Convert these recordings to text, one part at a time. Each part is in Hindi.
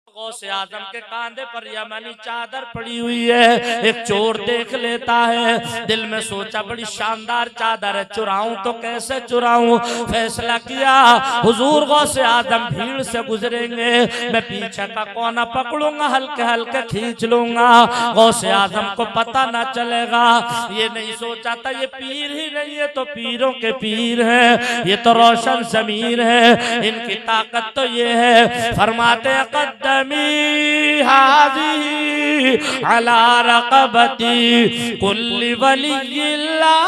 गौसे आजम के कांधे पर यमनी चादर पड़ी हुई है। एक चोर देख लेता है, दिल में सोचा बड़ी शानदार चादर है, चुराऊं तो कैसे चुराऊं। फैसला किया हुजूर गौसे आजम भीड़ से गुजरेंगे, मैं पीछे का कोना पकड़ूंगा, हल्के हल्के खींच लूंगा, गौसे आजम को पता ना चलेगा। ये नहीं सोचा था ये पीर ही नहीं है तो पीरों के पीर है, ये तो रोशन जमीर है, इनकी ताकत तो ये है। फरमाते कद्दमी हाज़ी अला रक़बती कुल्ली वलिय्यिल्लाह।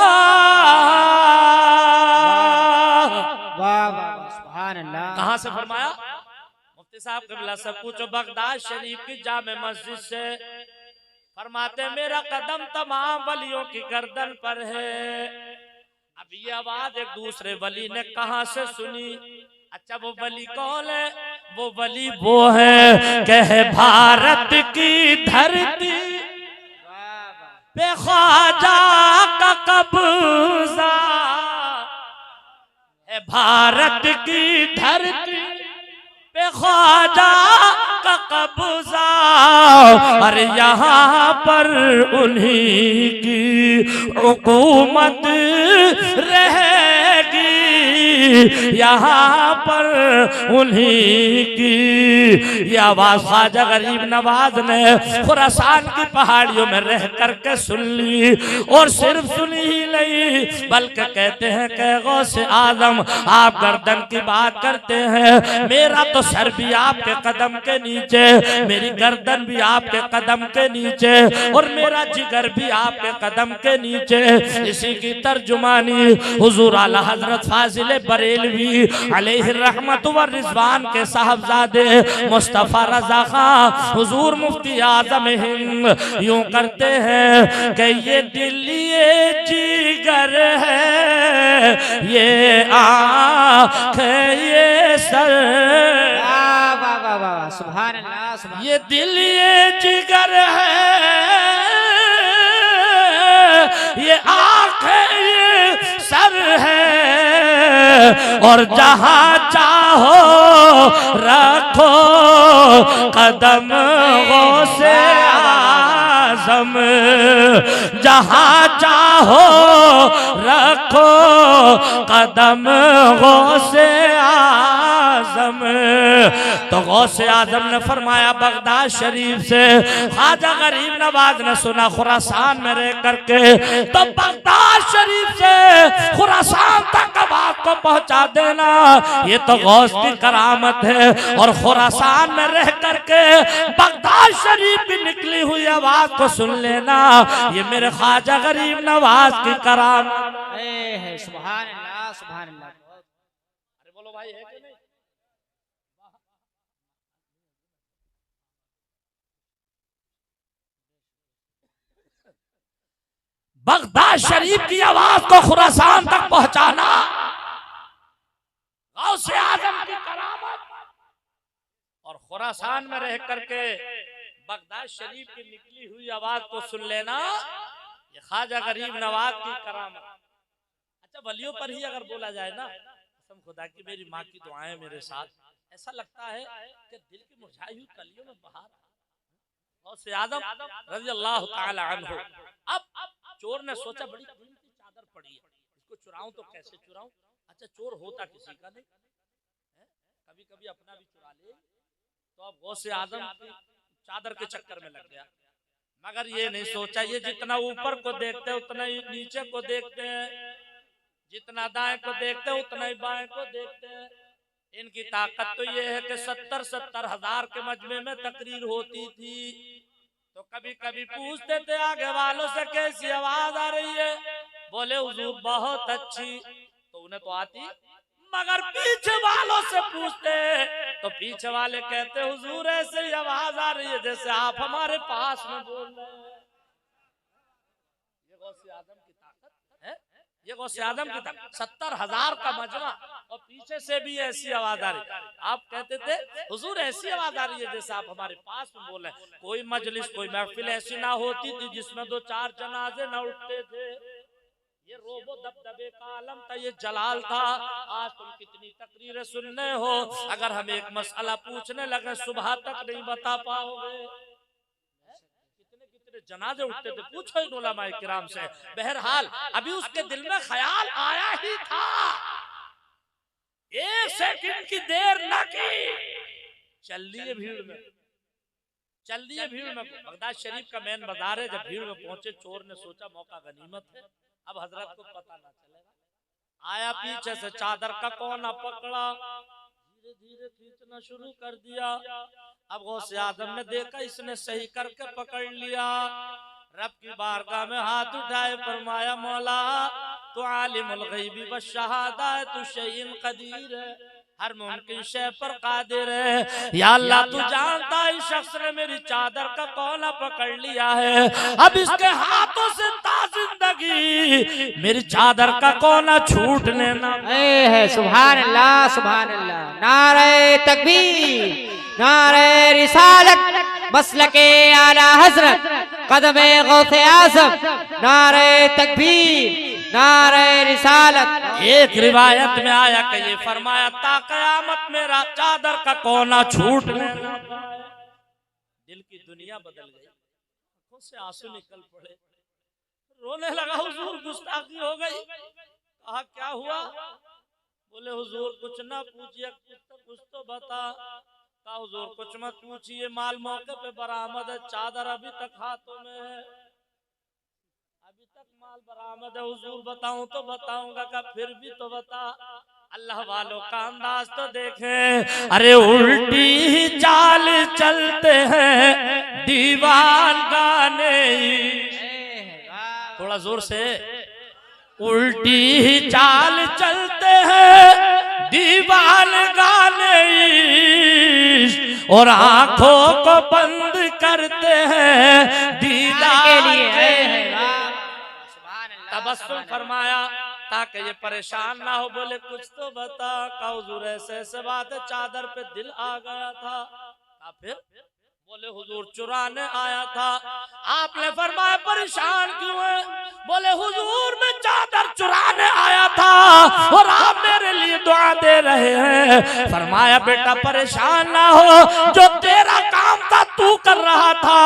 कहाँ से फरमाया? मुफ्ती साहब क़िबला से पूछो, बगदाद शरीफ की जामे मस्जिद से। फरमाते मेरा कदम तमाम वलियों की गर्दन पर है। अब ये आवाज एक दूसरे वली ने कहां से सुनी? अच्छा वो वली कौन है? वो वली वो है कह भारत की धरती पे ख्वाजा का कब्जा है, भारत की धरती पे ख्वाजा का कब्जा, अरे यहाँ पर उन्हीं की हुकूमत रहेगी, यहाँ पर उन्हीं की। ये आवाज ख्वाजा गरीब नवाज ने खुरासान की पहाड़ियों में रह करके सुन ली, और सिर्फ सुनी ही नहीं बल्कि कहते हैं कि गौसे आजम आप गर्दन की बात करते हैं, मेरा तो सर भी आपके कदम के नीचे, मेरी गर्दन भी आपके कदम के नीचे, और मेरा जिगर भी आपके कदम के नीचे। इसी की तर्जुमानी हुजूर आला हजरत फाजिल बरेलवी अलैहि रहमत व रिजवान के साहबजादे मुस्तफा रज़ा खां हुजूर मुफ्ती आज़म हिंद यूं करते हैं कि ये दिल ये जिगर है, ये आँख ये सर, सुभान अल्लाह, सुभान। ये दिल ये जिगर है, ये आँख ये सर है, और जहाँ चाहो रखो कदम गौसे आज़म, जहाँ चाहो रखो कदम गौसे आज़म। तो गौसे आज़म ने फरमाया बगदाद शरीफ से ख्वाजा गरीब नवाज ने सुना खुरासान में रह करके, तो बगदाद शरीफ से खुरासान तक आवाज को पहुंचा देना, ये तो गौस की करामत है। और खुरासान में रह करके बगदाद शरीफ की निकली हुई आवाज को सुन लेना, ये मेरे ख्वाजा गरीब नवाज की करामत है। सुभान अल्लाह, सुभान अल्लाह। अरे बोलो भाई है कि नहीं? बगदाद शरीफ की आवाज को खुरासान तक पहुंचाना गौसे आजम की करामत, और खुरासान में रह करके बगदाद शरीफ की निकली हुई आवाज को सुन लेना, ये ख्वाजा गरीब नवाज की करामत। अच्छा वलियों पर ही अगर बोला जाए ना, कसम खुदा की मेरी माँ की दुआएं मेरे साथ, ऐसा लगता है कि दिल की मुरझाई हुई कलियों में बहार। गौसे आजम रज़ियल्लाहु ताला अन्हु। अब चोर ने सोचा बड़ी कीमती चादर पड़ी है, इसको चुराऊं तो कैसे चुराऊं। अच्छा चोर होता किसी का नहीं, कभी कभी अपना भी चुरा ले। तो अब गौसे आजम की चादर के चक्कर में लग गया, मगर ये नहीं सोचा ये जितना ऊपर को देखते हैं उतना ही नीचे को देखते हैं, जितना दाएं को देखते हैं उतना ही बाएं को देखते हैं। इनकी ताकत तो ये है कि 70-70 हजार के मजमे में तकरीर होती थी, तो कभी कभी पूछते थे आगे वालों से कैसी आवाज आ रही है, बोले हुजूर बहुत अच्छी, तो उन्हें तो आती, मगर पीछे वालों से पूछते तो पीछे वाले कहते हुजूर ऐसे ही आवाज आ रही है जैसे आप हमारे पास में बोल रहे हैं। ये गौसे आजम की ताकत है, ये गौसे आजम की ताकत। 70 हजार का मजमा और पीछे से भी ऐसी आवाज आ रही, आप कहते थे हुजूर ऐसी आवाज आ रही है जैसे आप हमारे पास में बोल रहे हैं। कोई मजलिस कोई महफिल ऐसी ना होती थी जिसमें 2-4 जनाजे ना उठते थे। ये रोबो दबदबे का आलम था, ये जलाल था। आज तुम कितनी तकरीरें सुनने हो, अगर हम एक मसला पूछने लगे सुबह तक नहीं बता पाओगे। कितने कितने जनाजे उठते थे, पूछो इन उलमाए किराम से। बहरहाल अभी उसके दिल में ख्याल आया ही था, एक सेकंड की देर न की, चल दिए भीड़ में, चल दिए भीड़ में। बगदाद शरीफ का मेन बाजार है, जब भीड़ में पहुंचे चोर ने सोचा मौका गनीमत है, अब हजरत को पता ना चलेगा। आया पीछे से चादर का कोना पकड़ा, धीरे धीरे खींचना शुरू कर दिया। अब गौसे आजम ने देखा इसने सही करके पकड़ लिया। रब की बारगाह में हाथ उठाए, फरमाया मौला तो आलिमुल गैबी व शहादा है, तू शैइन कदीर है, हर मुमकिन शय पर कादिर है। या अल्लाह तू जानता है इस शख्स ने मेरी चादर का कोना पकड़ लिया है, अब इसके हाथों से ताज़िंदगी मेरी चादर का कोना छूटने ना है। सुभान अल्लाह, सुभान अल्लाह। नारे तकबीर, नारे रिसालत, मसलके आला हज़रत, कदमे गौसे आज़म, नारे तकबीर, नारे रिसालत। एक रिवायत में आया कि ये फरमाया ता कयामत मेरा चादर का कोना छूटने ना पाए। दिल की दुनिया बदल गई, आंखों से आंसू निकल पड़े, रोने लगा। हुजूर गुस्ताखी हो गई। कहा क्या हुआ? बोले हुजूर कुछ ना पूछिए, कुछ तो बता। कहा हुजूर कुछ मत पूछिए, माल मौके पे बरामद है, चादर अभी तक हाथों में है, अभी तक माल बरामद है। हुजूर बताऊं तो बताऊंगा, का फिर भी तो बता। अल्लाह वालों का अंदाज तो देखें, अरे उल्टी चाल चलते हैं दीवान गाने, थोड़ा जोर से, उल्टी चाल चलते हैं दीवान गाने और आंखों को बंद करते हैं दीदार के लिए। तबस्सुम फरमाया ताकि ये परेशान ना हो। बोले कुछ तो बता। का हुजूर ऐसे ऐसे बात है, चादर पे दिल आ गया था। फिर बोले हुजूर चुराने आया था। आपने फरमाया परेशान क्यों है? बोले हुजूर मैं चादर चुराने आया था और आप मेरे लिए दुआ दे रहे हैं। फरमाया बेटा परेशान ना हो, जो तेरा काम था तू कर रहा था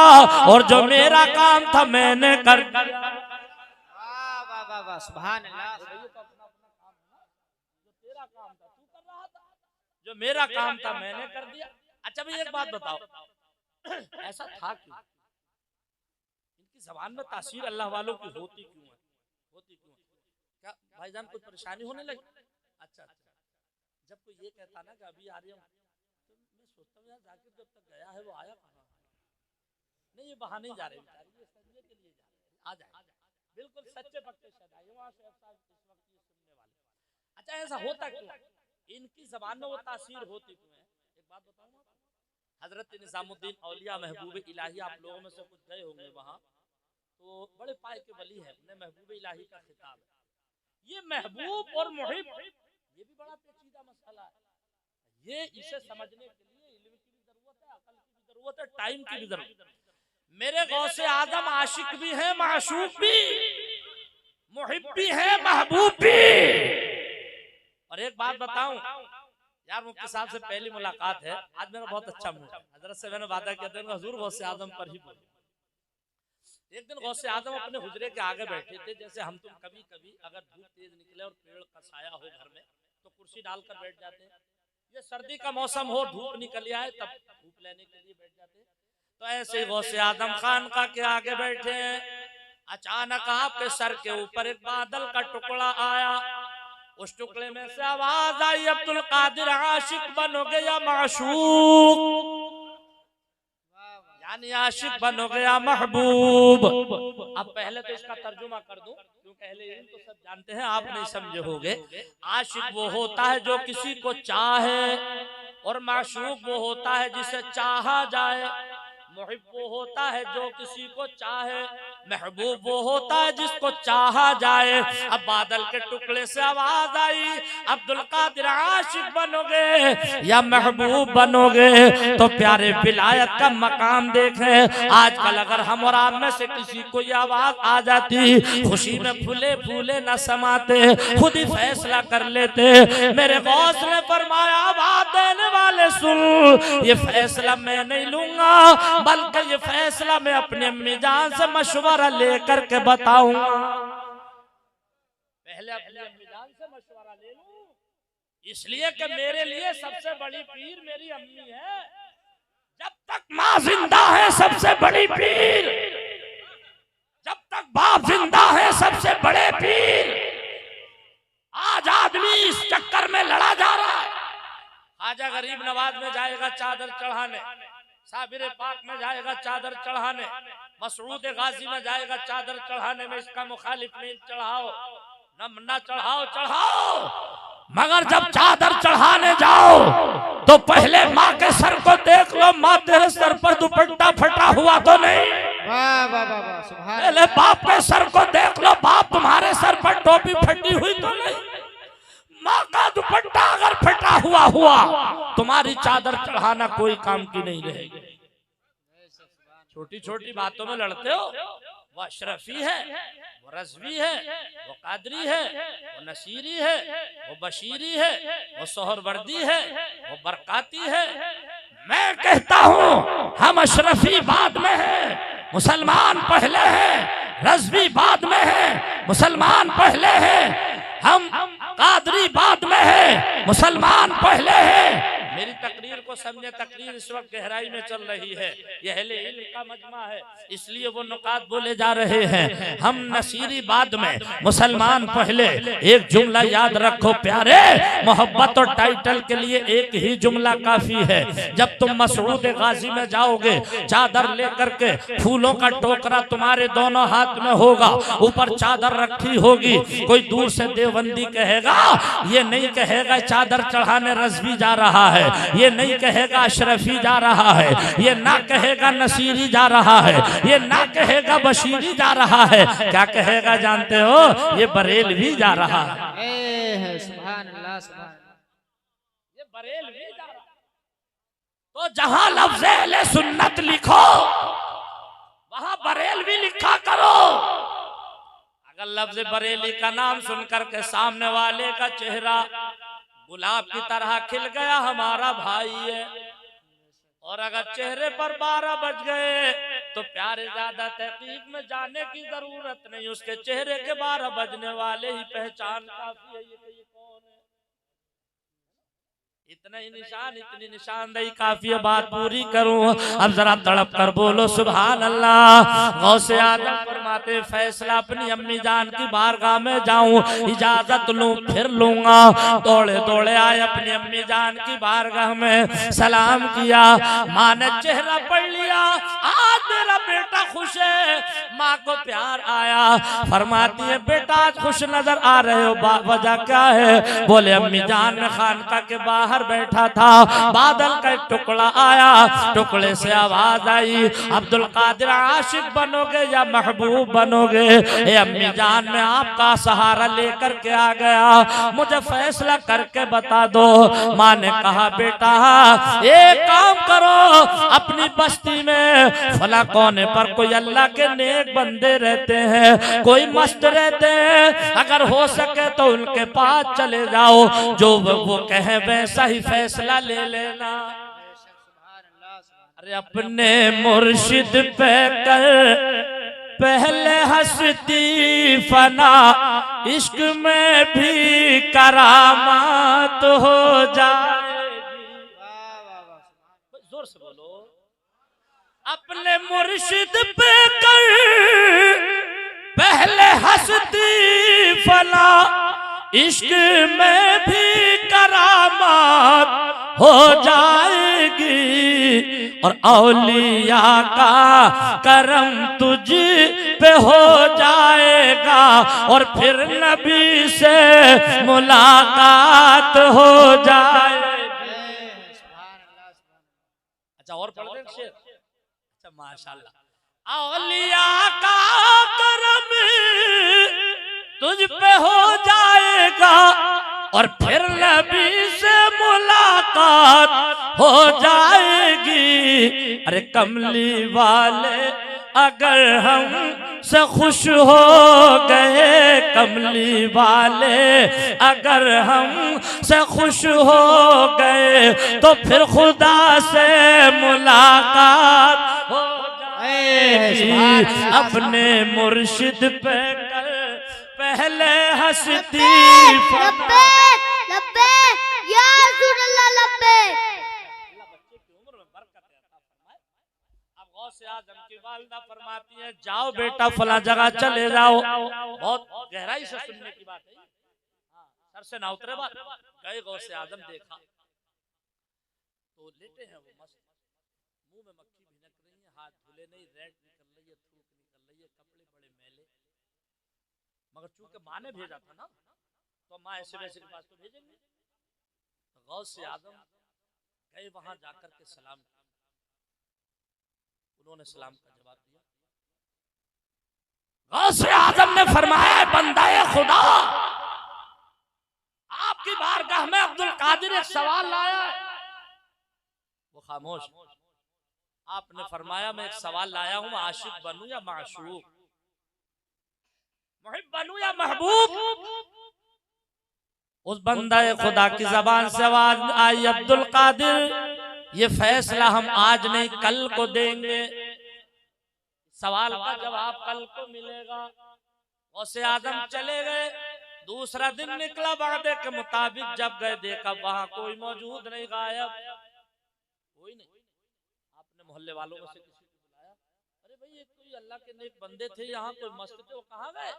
और जो मेरा काम था मैंने कर दिया। सुभान अल्लाह। जो तेरा काम था तू कर रहा था, जो मेरा काम था मैंने कर दिया। अच्छा भाई एक बात बताओ, ऐसा था क्यों? इनकी जबान में तासीर अल्लाह वालों की होती क्यों है? होती क्यों है? क्या भाईजान कुछ परेशानी होने लगी? अच्छा अच्छा, जब कोई ये कहता ना कि अभी आ रही हूं, तो मैं सोचता हूँ यार जाकिर जब तक गया है वो आया कहाँ? नहीं ये बहाने ही जा रहे बेचारे, ये समझने के लिए जा रहे, आ जाए बिल्कुल सच्चे पक्के सदाई वहाँ से इस वक्त ये सुनने वाले। अच्छा ऐसा होता क्यों? इनकी जबान में वो तासीर होती क्यों है? एक बात बताऊँ, हजरत निजामुद्दीन औलिया महबूब इलाही, आप लोगों में से कुछ गए होंगे वहाँ, तो बड़े पाए के वली है, उन्हें महबूब इलाही का खिताब है। ये महबूब और मुहिब ये भी बड़ा पेचीदा मसला है। ये इसे समझने के लिए इल्म की भी जरूरत है, अकल की भी जरूरत है, टाइम की भी जरूरत है। मेरे गौसे आजम आशिक भी है, माशूक भी, मुहिब भी है, महबूब भी। और एक बात बताऊं यार, मुफ्ती साहब से पहली मुलाकात है, आज मेरा बहुत अच्छा मूड है। हजरत से मैंने वादा किया था हुजूर गौसे आजम पर ही बोले। एक दिन गौसे आजम अपने हुजरे के आगे बैठे थे, जैसे हम तुम कभी कभी अगर धूप तेज निकले और पेड़ का साया हो घर में तो कुर्सी डालकर बैठ जाते हैं। ये सर्दी का मौसम हो, धूप निकल आए तब धूप लेने के लिए बैठ जाते हैं। तो ऐसे ही गौसे आजम खानका के आगे बैठे हैं। अचानक आपके सर के ऊपर एक बादल का टुकड़ा आया। उस टुकड़े में से आवाज आई, अब्दुल कादिर आशिक बनोगे या माशूक, यानी आशिक बनोगे या महबूब। अब पहले तो इसका तर्जुमा कर दूं, क्योंकि अहले इल्म तो सब जानते हैं, आप नहीं समझे होंगे। आशिक वो होता है जो किसी को चाहे, और माशूक वो होता है जिसे चाहा जाए। मुहिब वो होता है जो किसी को चाहे, महबूब वो होता है जिसको चाहा जाए। अब बादल के टुकड़े से आवाज आई, अब्दुल कादिर आशिक बनोगे या महबूब बनोगे? तो प्यारे विलायत का मकाम देखें। आजकल अगर हम और आप में से किसी को ये आवाज आ जाती, खुशी में फूले फूले न समाते, खुद ही फैसला कर लेते। मेरे गौस ने फरमाया, बात देने वाले सुन, ये फैसला मैं नहीं लूंगा, बल्कि ये फैसला मैं अपनी अम्मी जान से मशवरा लेकर के बताऊंगा। पहले अपनी अम्मी जान से मशवरा ले लूं, इसलिए कि मेरे लिए सबसे बड़ी पीर मेरी अम्मी है। जब तक माँ जिंदा है सबसे बड़ी पीर, जब तक बाप जिंदा है सबसे बड़े पीर। आज आदमी इस चक्कर में लड़ा जा रहा है। ख्वाजा गरीब नवाज में जाएगा चादर चढ़ाने, साबिर पाक में जाएगा चादर चढ़ाने, मसऊद गाजी में जाएगा चादर चढ़ाने में इसका मुखालिफ नहीं, चढ़ाओ न चढ़ाओ चढ़ाओ, मगर जब चादर चढ़ाने जाओ तो पहले माँ के सर को देख लो, माँ तेरे सर पर दुपट्टा फटा हुआ तो नहीं? वाह वाह वाह वाह, सुभान पहले बाप के सर को देख लो, बाप तुम्हारे सर पर टोपी फटी हुई तो नहीं? माँ का दुपट्टा अगर फटा हुआ तुम्हारी चादर चढ़ाना कोई काम की नहीं रहेगी। छोटी छोटी बातों में लड़ते हो। वो अशरफी है, वो रज़वी है, वो कादरी है, वो नसीरी है, वो बशीरी है, वो सोहरवर्दी है, वो बरकाती है। मैं कहता हूँ हम अशरफी बाद में हैं, मुसलमान पहले हैं, रज़वी बाद में है, मुसलमान पहले है, हम कादरी बाद में है, मुसलमान पहले है। मेरी तकरीर को समझे, तकरीर इस वक्त गहराई में चल रही है, यह अहले इल्म का मजमा है, इसलिए वो नुकात बोले जा रहे हैं। हम नसीरी बाद में, मुसलमान पहले। एक जुमला याद रखो प्यारे, मोहब्बत और टाइटल के लिए एक ही जुमला काफी है। जब तुम मसऊद गाजी में जाओगे, चादर लेकर के, फूलों का टोकरा तुम्हारे दोनों हाथ में होगा, ऊपर चादर रखी होगी। कोई दूर से देवबंदी कहेगा, ये नहीं कहेगा चादर चढ़ाने रज़वी जा रहा है, ये नहीं कहेगा अशरफी जा रहा है, ये ना कहेगा नसीरी जा रहा है, ये ना कहेगा बशीरी जा रहा है। क्या कहेगा जानते हो? ये बरेलवी जा रहा है। सुभान अल्लाह, सुभान अल्लाह, ये बरेलवी जा रहा है। तो जहां लफ्ज़ अहले सुन्नत लिखो, वहां बरेलवी लिखा करो। अगर लफ्ज़ बरेली का नाम सुनकर के सामने वाले का चेहरा गुलाब की तरह खिल गया, हमारा भाई है, और अगर चेहरे पर 12 बज गए तो प्यारे ज्यादा तहकीक में जाने की जरूरत नहीं, उसके चेहरे के 12 बजने वाले ही पहचान काफी है। ये कौन है? इतना ही निशान, इतनी निशानदेही काफी है। बात पूरी करूं, अब जरा तड़प कर बोलो सुभान अल्लाह। गौसे आजम फरमाते, फैसला अपनी अम्मी जान की बारगाह में जाऊं, इजाजत लूं फिर लूंगा। दौड़े दौड़े आए अपनी अम्मी जान की बारगाह में, सलाम किया। माँ ने चेहरा पढ़ लिया, आज मेरा बेटा खुश है। माँ को प्यार आया, फरमाती है बेटा आज खुश नजर आ रहे हो, वजह क्या है? बोले अम्मी जान में खानका के बाहर बैठा था, बादल का एक टुकड़ा आया, टुकड़े से आवाज आई, अब्दुल कादिर आशिक बनोगे या महबूब बनोगे? ए अम्मी जान मैं आपका सहारा लेकर के आ गया, मुझे फैसला करके बता दो। माँ ने कहा बेटा एक काम करो, अपनी बस्ती में फला कोने पर कोई अल्लाह के नेक बंदे रहते हैं, कोई मस्त रहते हैं, अगर हो सके तो उनके पास चले जाओ, जो वो कहे वैसा ही फैसला ले लेना। अरे अपने मुर्शिद पे कर पहले हंसती फना, इश्क में भी करामात हो जाएगी। जोर से बोलो। अपने मुर्शिद पे कर पहले हंसती फना, इश्क में भी करामात हो जाएगी, और औलिया का करम तुझ पे हो जाएगा, और फिर नबी से मुलाकात हो जाएगी। अच्छा और पढ़ दें शेर? अच्छा माशाल्लाह। औलिया का तुझ पे हो जाएगा और फिर नबी से मुलाकात हो जाएगी। अरे कमली वाले अगर हम से खुश हो गए, कमली वाले अगर हम से खुश हो गए तो फिर खुदा से मुलाकात हो जाएगी। अपने मुर्शिद पे कर पहले हंसती लब्बैक लब्बैक या रसूल अल्लाह लब्बैक। अब गौसे आज़म की वालिदा फरमाती है जाओ बेटा फला जगह चले जाओ। बहुत गहराई से सुनने की बात है, सर से ना उतरे बात। गए गौसे आज़म देखा तो लेटे हैं वो मस्त, मुंह में मक्खी भिनक रही है, हाथ धुले नहीं, रेड निकल रही है, थूक निकल रही है, कपड़े बड़े मैले। मगर चूंकि माँ ने भेजा था ना तो माँ ऐसे वैसे के पास तो भेजेंगे। तो गौसे आज़म गए वहां जाकर के सलाम, उन्होंने सलाम का जवाब दिया। गौसे आज़म ने फरमाया बंदाए खुदा आपकी बारगाह में अब्दुल कादिर एक सवाल लाया है। वो खामोश। आपने फरमाया मैं एक सवाल लाया हूं, आशिक बनूं या माशूक, मुहिब बनूं या महबूब। उस बंदाए खुदा की जबान से आवाज आई अब्दुल कादिर ये फैसला हम आज नहीं कल को देंगे, सवाल का जवाब कल को मिलेगा। गौसे आज़म चले गए। दूसरा दिन निकला, वादे के मुताबिक जब गए देखा वहां कोई मौजूद नहीं, गायब कोई नहीं। आपने मोहल्ले वालों में से किसी को बुलाया, अरे भाई ये कोई अल्लाह के नेक बंदे थे यहाँ कोई मस्त थे, वो कहाँ गए?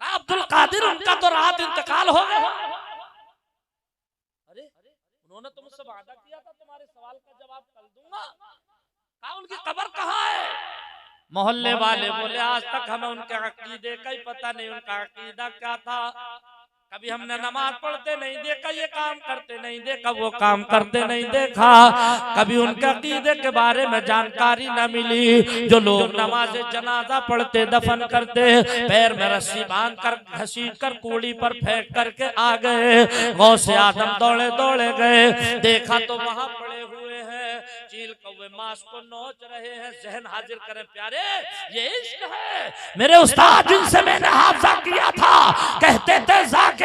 अब्दुल कादिर उनका तो रात इंतकाल हो गया। अरे उन्होंने तो मुझसे वादा किया था तुम्हारे सवाल का जवाब कल दूंगा, कहा उनकी कब्र कहाँ है? मोहल्ले वाले बोले आज तक हमें उनके अकीदे का ही पता नहीं, उनका अकीदा क्या था। कभी हमने नमाज पढ़ते नहीं देखा, ये काम करते नहीं देखा, वो काम करते नहीं देखा। कभी उनके अकीदे के बारे में जानकारी न मिली। जो लोग नमाज जनाजा पढ़ते दफन करते पैर में रस्सी बांध कर घसीट कर कूड़ी पर फेंक करके आ गए। गौसे आज़म दौड़े दौड़े गए, देखा तो वहां पड़े हुए हैं, चील कौवे मांस को नोच रहे हैं। जहन हाजिर करें प्यारे, ये इश्क है। मेरे उस्ताद जिनसे मैंने हाफजा किया था कहते थे जाकिर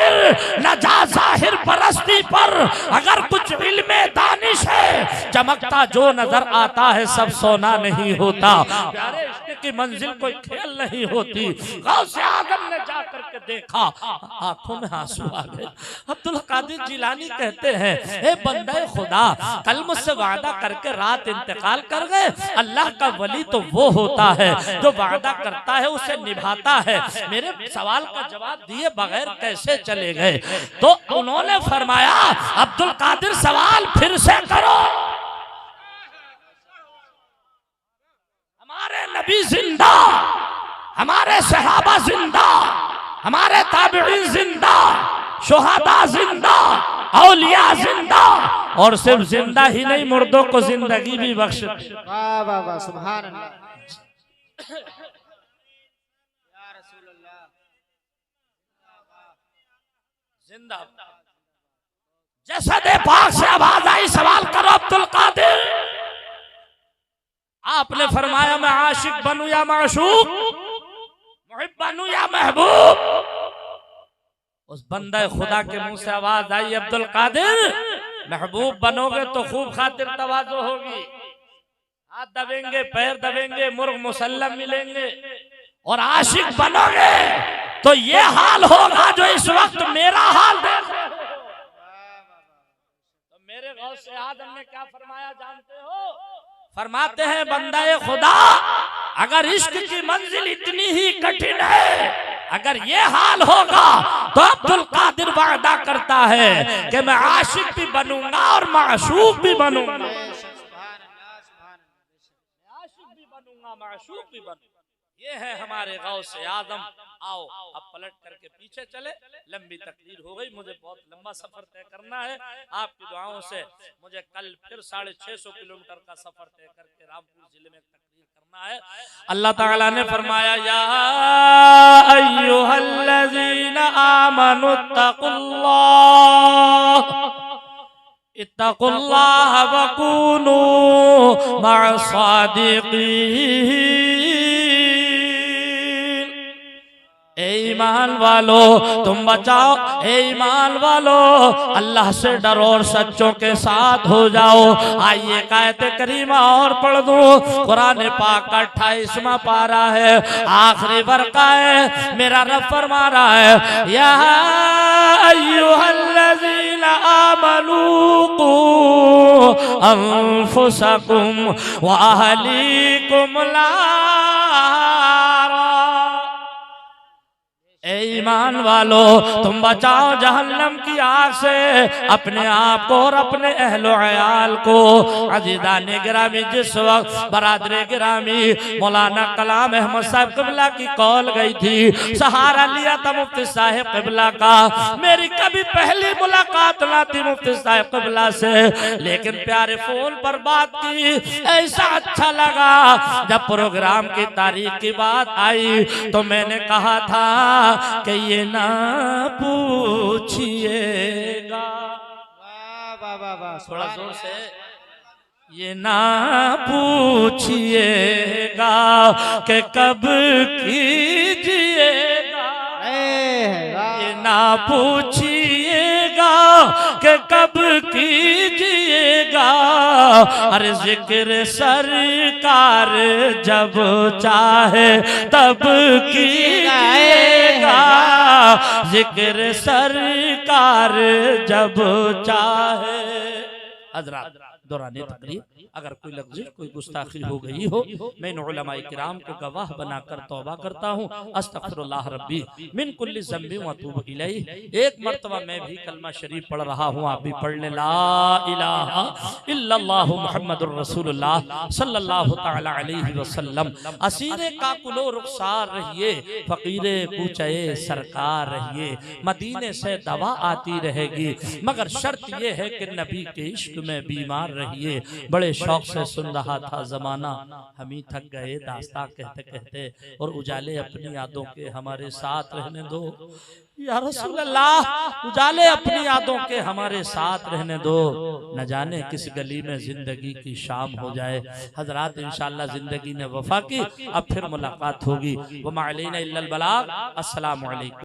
न जा जाहिर परस्ती पर, अगर कुछ इल्मे दानिश है चमकता जो नजर आता है सब सोना नहीं होता। प्यारे इश्क की मंजिल कोई खेल नहीं होती। गौसे आज़म ने जाकर के देखा, आंखों में आंसू आ गए। अब्दुल कादिर जिलानी कहते हैं ए बंदे खुदा कल मुझसे वादा करके रात इंतकाल कर गए। अल्लाह का वली तो वो होता है जो वादा करता है उसे निभाता है। मेरे सवाल का जवाब दिए बगैर कैसे चले गए? तो उन्होंने फरमाया अब्दुल कादिर सवाल फिर से करो। हमारे नबी जिंदा, हमारे सहाबा जिंदा, हमारे ताबिईन जिंदा, शुहदा जिंदा, औलिया जिंदा, और सिर्फ जिंदा ही नहीं मुर्दों को जिंदगी भी बख्श। वाह वाह वाह सुभान अल्लाह या रसूल अल्लाह। जिंदा जैसा पाक से आवाज आई सवाल करो अब्दुल कादिर। आपने फरमाया मैं आशिक बनूं या माशूक, मुहिब बनूं या महबूब। उस बंदे खुदा के मुंह से आवाज आई अब्दुल कादिर महबूब बनोगे तो खूब खातिर तवाज़ो होगी, हाथ दबेंगे पैर दबेंगे मुर्ग मुसल्लम मिलेंगे। और आशिक बनोगे तो ये हाल होगा जो इस वक्त मेरा हाल देख रहे हो। तो मेरे गौसे आज़म ने क्या फरमाया जानते हो? फरमाते हैं बंदाए खुदा अगर इश्क की मंजिल इतनी ही कठिन है, अगर ये हाल होगा तो अब्दुल कादिर वादा करता है कि मैं आशिक भी बनूंगा और माशूक भी बनूंगा। आशिक भी बनूंगा माशूक भी बनूंगा। ये है हमारे गौसे आजम। आओ अब पलट करके पीछे चले, लंबी तकरीर हो गई, मुझे बहुत लंबा सफर तय करना है। आपकी दुआओं से मुझे कल फिर 650 किलोमीटर का सफर तय करके रामपुर जिले में तकरीर करना है। अल्लाह ताला ने फरमाया, या अय्युहल्लज़ीना आमनु इत्तकुल्लाह वकूनू मअस-सादिकीन। ईमान वालो तुम बचाओ, ईमान वालो अल्लाह से डरो और सच्चों के साथ हो जाओ। आइए आयत करीमा और पढ़ दूं। कुरान पाक का 28वां पारा है, आखिरी वर्का है। मेरा रब फरमा रहा है, या अय्युहल्लज़ीना आमनू कू अनफुसकुम व अहलीकुम नारा। ईमान वालो तुम बचाओ जहन्नम की आग से अपने आप को और अपने अहलो अयाल को। अजीज़ान गिरामी, जिस वक्त बरादरे गिरामी मौलाना कलाम अहमद साहब क़िबला की कॉल गई थी, सहारा लिया था मुफ्ती साहिब क़िबला का। मेरी कभी पहली मुलाकात ना थी मुफ्ती साहिब क़िबला से, लेकिन प्यारे फोन पर बात की, ऐसा अच्छा लगा। जब प्रोग्राम की तारीख की बात आई तो मैंने कहा था कि ये ना पूछिएगा, वाह वाह वाह, थोड़ा जोर से, ये ना पूछिएगा कि कब कीजिएगा, ये ना पूछिएगा कि कब कीजिएगा। अरे जिक्र सरकार जब चाहे तब कीजिएगा, जिक्र सरकार जब चाहे। हज़रात दौरान तकरीर अगर कोई लफ्ज़ कोई गुस्ताखी हो गई हो, मैं इन उलमाए किराम को गवाह बनाकर तौबा करता हूँ। अस्तग़फिरुल्लाह रब्बी मिन कुल्लि ज़ंबि व अतूबु इलैहि। एक मर्तबा मैं भी कलमा शरीफ पढ़ रहा हूँ, आप भी पढ़ ले, ला इलाहा इल्लल्लाह मुहम्मदुर रसूलुल्लाह सल्लल्लाहु तआला अलैहि वसल्लम। असीरे काकुलो रुखसार रहिए, फकीरे कूचे सरकार रहिए, मदीने से दवा आती रहेगी, मगर शर्त ये है कि नबी के इश्क में बीमार रहिए। बड़े शौक से सुन रहा था जमाना, हम ही थक गए दास्तां कहते कहते, और उजाले अपनी यादों के हमारे साथ रहने दो या रसूल अल्लाह, उजाले अपनी यादों के हमारे साथ रहने दो। न जाने किस गली में जिंदगी की शाम हो जाए। हजरात इंशाअल्लाह जिंदगी ने वफा की, अब फिर मुलाकात होगी। वमा अलैना इल्लल बलाग। अस्सलामु अलैकुम।